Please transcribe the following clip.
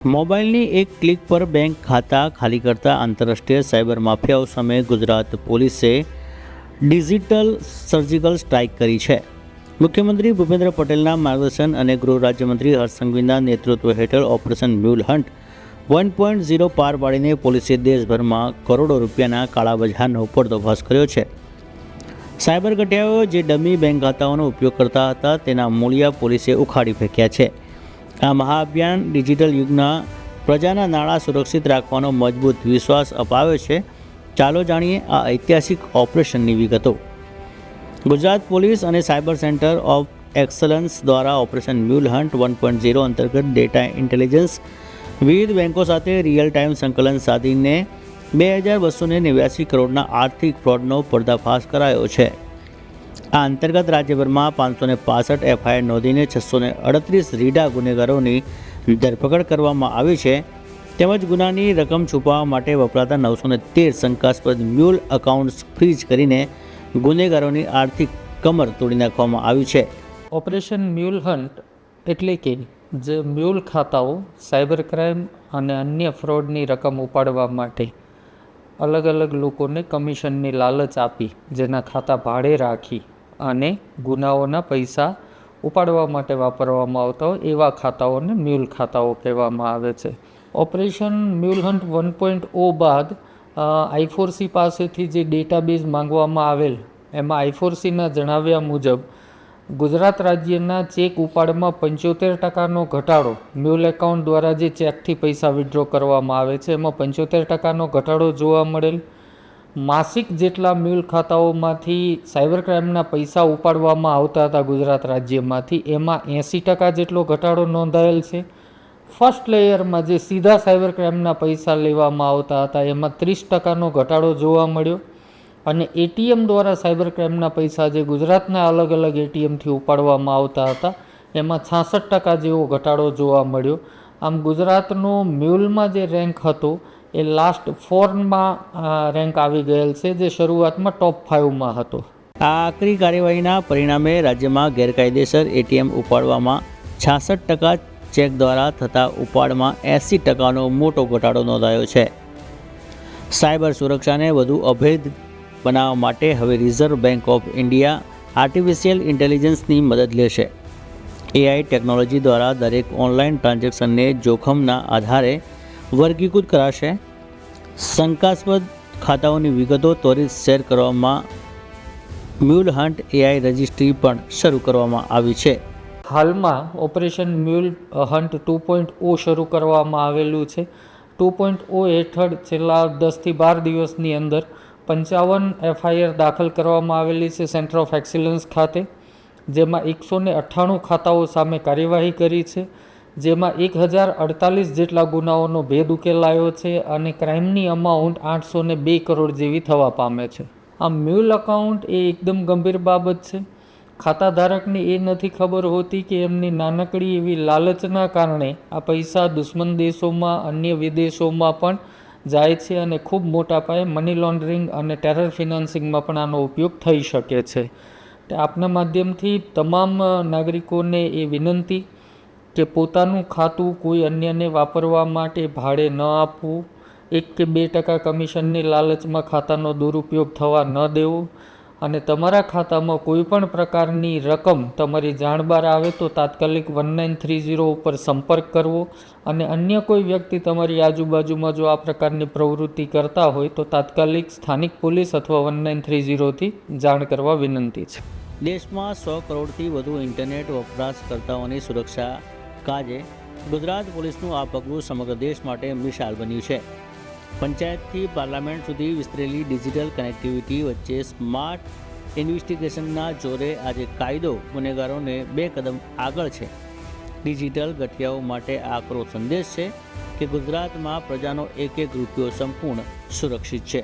મોબાઈલની એક ક્લિક પર બેંક ખાતા ખાલી કરતા આંતરરાષ્ટ્રીય સાયબર માફિયાઓ સામે ગુજરાત પોલીસે ડિજિટલ સર્જિકલ સ્ટ્રાઇક કરી છે. મુખ્યમંત્રી ભૂપેન્દ્ર પટેલના માર્ગદર્શન અને ગૃહ રાજ્યમંત્રી હર્ષ સંઘવીના નેતૃત્વ હેઠળ ઓપરેશન મ્યુલ હન્ટ 1.0 પાર પાડીને પોલીસે દેશભરમાં કરોડો રૂપિયાના કાળાબજારનો પર્દાફાશ કર્યો છે. સાયબર ગઠિયાઓ જે ડમી બેંક ખાતાઓનો ઉપયોગ કરતા હતા તેના મૂળિયા પોલીસે ઉખાડી ફેંક્યા છે. આ મહાઅભિયાન ડિજિટલ યુગના પ્રજાના નાણાં સુરક્ષિત રાખવાનો મજબૂત વિશ્વાસ અપાવે છે. ચાલો જાણીએ આ ઐતિહાસિક ઓપરેશનની વિગતો. ગુજરાત પોલીસ અને સાયબર સેન્ટર ઓફ એક્સલન્સ દ્વારા ઓપરેશન મ્યુલ હન્ટ 1.0 અંતર્ગત ડેટા ઇન્ટેલિજન્સ વિવિધ બેંકો સાથે રિયલ ટાઈમ સંકલન સાધીને 2289 કરોડના આર્થિક ફ્રોડનો પર્દાફાશ કરાયો છે. આ અંતર્ગત રાજ્યભરમાં 565 એફઆઈઆર નોંધીને 638 રીઢા ગુનેગારોની ધરપકડ કરવામાં આવી છે. તેમજ ગુનાની રકમ છુપાવવા માટે વપરાતા 913 શંકાસ્પદ મ્યુલ એકાઉન્ટ્સ ફ્રીઝ કરીને ગુનેગારોની આર્થિક કમર તોડી નાખવામાં આવી છે. ઓપરેશન મ્યુલ હન્ટ એટલે કે જે મ્યુલ ખાતાઓ સાયબર ક્રાઇમ અને અન્ય ફ્રોડની રકમ ઉપાડવા માટે અલગ અલગ લોકોને કમિશનની લાલચ આપી જેના ખાતા ભાડે રાખી અને ગુનાઓના પૈસા ઉપાડવા માટે વાપરવામાં આવતા હોય એવા ખાતાઓને મ્યુલ ખાતાઓ કહેવામાં આવે છે. ઓપરેશન મ્યુલ હન્ટ 1.0 બાદ I4C પાસેથી જે ડેટાબેઝ માંગવામાં આવેલ એમાં I4Cના જણાવ્યા મુજબ ગુજરાત રાજ્યના ચેક ઉપાડમાં 75% ઘટાડો, મ્યુલ એકાઉન્ટ દ્વારા જે ચેકથી પૈસા વિડ્રો કરવામાં આવે છે એમાં 75% ઘટાડો જોવા મળેલ. માસિક જેટલા મ્યુલ ખાતાઓમાંથી સાયબર ક્રાઇમના પૈસા ઉપાડવામાં આવતા હતા ગુજરાત રાજ્યમાંથી એમાં 80% જેટલો ઘટાડો નોંધાયેલ છે. ફર્સ્ટ લેયરમાં જે સીધા સાયબર ક્રાઇમના પૈસા લેવામાં આવતા હતા એમાં 30%નો ઘટાડો જોવા મળ્યો અને એટીએમ દ્વારા સાયબર ક્રાઇમના પૈસા જે ગુજરાતના અલગ અલગ એટીએમથી ઉપાડવામાં આવતા હતા એમાં 66% જેવો ઘટાડો જોવા મળ્યો. આમ ગુજરાતનો મ્યુલમાં જે રેન્ક હતો એ લાસ્ટ 4માં રેન્ક આવી ગયેલ છે, જે શરૂઆતમાં ટોપ 5માં હતો. આ આકરી કાર્યવાહીના પરિણામે રાજ્યમાં ગેરકાયદેસર એટીએમ ઉપાડવામાં 66%, ચેક દ્વારા થતા ઉપાડમાં 80%નો મોટો ઘટાડો નોંધાયો છે. સાયબર સુરક્ષાને વધુ અભેદ બનાવવા માટે હવે Reserve Bank of India artificial ઇન્ટેલિજન્સની મદદ લેશે. AI ટેકનોલોજી દ્વારા દરેક ઓનલાઈન ટ્રાન્ઝેક્શનને જોખમના આધારે વર્ગીકૃત કરાશે. શંકાસ્પદ ખાતાઓની વિગતો ત્વરિત શેર કરવામાં મ્યુલ હન્ટ AI રજિસ્ટ્રી પણ શરૂ કરવામાં આવી છે. હાલમાં ઓપરેશન મ્યુલ હન્ટ 2.0 શરૂ કરવામાં આવેલું છે. 2.0 હેઠળ છેલ્લા 10થી 12 દિવસની અંદર 55 FIR દાખલ કરવામાં આવેલી છે સેન્ટર ઓફ એક્સિલન્સ ખાતે, જેમાં 198 ખાતાઓ સામે કાર્યવાહી કરી છે, જેમાં 1048 જેટલા ગુનાઓનો ભેદ ઉકેલાયો છે અને ક્રાઇમની અમાઉન્ટ 802 કરોડ જેવી થવા પામે છે. આ મ્યુલ એકાઉન્ટ એ એકદમ ગંભીર બાબત છે. ખાતા ધારકને એ નથી ખબર હોતી કે એમની નાનકડી એવી લાલચના કારણે આ પૈસા દુશ્મન દેશોમાં, અન્ય વિદેશોમાં પણ જાય છે અને ખૂબ મોટા પાયે મની લોન્ડરિંગ અને ટેરર ફિનાન્સિંગમાં પણ આનો ઉપયોગ થઈ શકે છે. આપના માધ્યમથી તમામ નાગરિકોને એ વિનંતી કે પોતાનું ખાતું કોઈ અન્યને વાપરવા માટે ભાડે ન આપવું, 1 કે 2% કમિશનની લાલચમાં ખાતાનો દુરુપયોગ થવા ન દેવો અને તમારા ખાતામાં કોઈ પણ પ્રકારની રકમ તમારી જાણ બહાર આવે તો તાત્કાલિક 1930 ઉપર સંપર્ક કરવો અને અન્ય કોઈ વ્યક્તિ તમારી આજુબાજુમાં જો આ પ્રકારની પ્રવૃત્તિ કરતા હોય તો તાત્કાલિક સ્થાનિક પોલીસ અથવા 1930થી જાણ કરવા વિનંતી છે. દેશમાં 100 કરોડથી વધુ ઇન્ટરનેટ વપરાશકર્તાઓની સુરક્ષા કાજે ગુજરાત પોલીસનું આ પગલું સમગ્ર દેશ માટે મિસાલ બન્યું છે. પંચાયતથી પાર્લામેન્ટ સુધી વિસ્તરેલી ડિજિટલ કનેક્ટિવિટી વચ્ચે સ્માર્ટ ઇન્વેસ્ટિગેશનના જોરે આજે કાયદો ગુનેગારોને 2 કદમ આગળ છે. ડિજિટલ ગઠિયાઓ માટે આકરો સંદેશ છે કે ગુજરાતમાં પ્રજાનો એક રૂપિયો સંપૂર્ણ સુરક્ષિત છે.